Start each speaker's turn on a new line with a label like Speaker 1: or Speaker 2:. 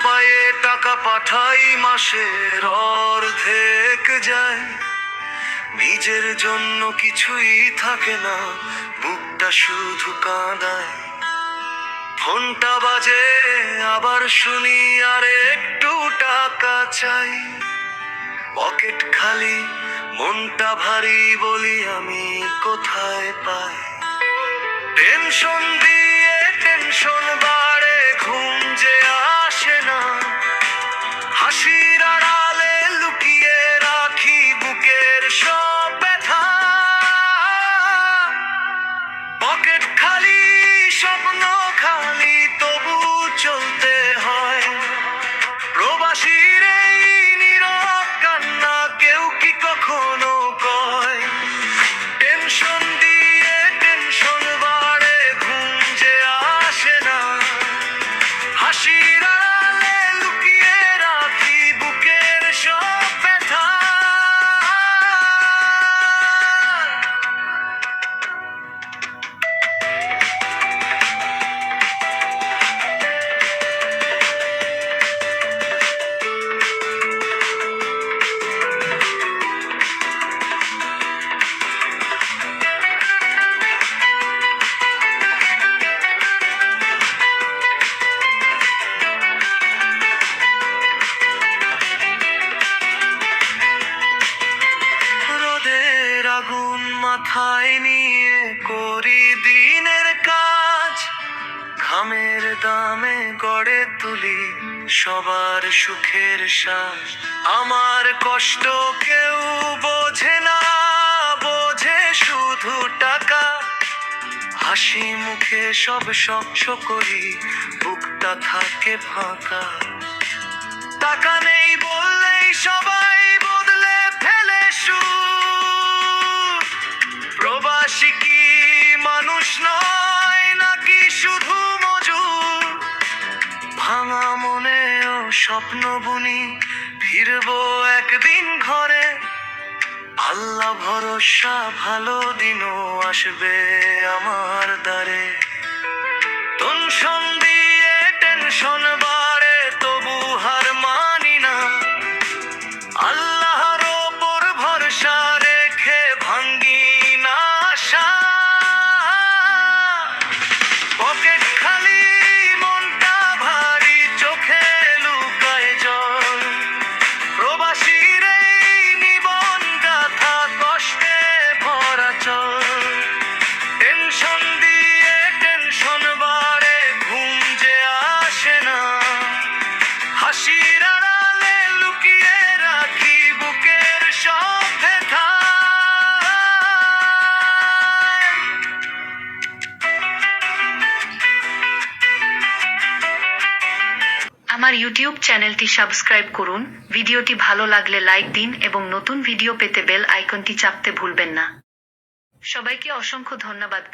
Speaker 1: পায়ে টাকা পাঠাই, মাসের অর্ধেক যায়, নিজের জন্য কিছুই থাকে না, বুকটা শুধু কাঁদায়। ফোনটা বাজে, আবার শুনি আর একটু টাকা চাই, পকেট খালি মনটা ভারী, বলি আমি কোথায় পাই। টেনশন দিয়ে টেনশন বাড়ে, ঘুম যে আসে না, হাসির আড়ালে লুকিয়ে রাখি বুকের সব ব্যথা। পকেট খালি, স্বপ্ন খালি, তবু চলতে হয়। প্রবাসীর এই নীরব কান্না কেউ কি কখনো কয়? টেনশন দিয়ে টেনশন বাড়ে, ঘুম যে আসে না, হাসির আড়ালে লুকিয়ে রাখি বুকের সব ব্যথা। রোদের আগুন মাথায় নিয়ে করি দিনের কাজ, ঘামের দামে গড়ে তুলি সবার সুখের শ্বাস। আমার কষ্ট কেউ বোঝে না, বোঝে শুধু টাকা। হাসি মুখে সব স্বচ্ছ করি, বুকটা থাকে ফাঁকা। টাকা নেই বললেই সবাই বদলে ফেলে সুর। প্রবাসী কি মানুষ নয় নাকি শুধু মজুর? ভাঙা মনেও স্বপ্ন বুনি, ফিরবো একদিন ঘরে। আল্লাহ ভরসা, ভালো দিনও আসবে আমার দ্বারে। টেনশন দিয়ে টেনশন বাড়ে, তবু হার মানি না, আল্লাহর ওপর ভরসা রেখে ভাঙ্গি না আশা। পকেট খালি, মনটা ভারী, চোখে লুকায় জল। প্রবাসীর এই নিবন গাথা কষ্টে ভরা চল। টেনশন দিয়ে টেনশন বাড়ে, ঘুম যে আসে না, হাসির আড়ালে লুকিয়ে রাখি বুকের সব ব্যথা।
Speaker 2: আমার ইউটিউব চ্যানেলটি সাবস্ক্রাইব করুন, ভিডিওটি ভালো লাগলে লাইক দিন এবং নতুন ভিডিও পেতে বেল আইকনটি চাপতে ভুলবেন না। সবাইকে অসংখ্য ধন্যবাদ।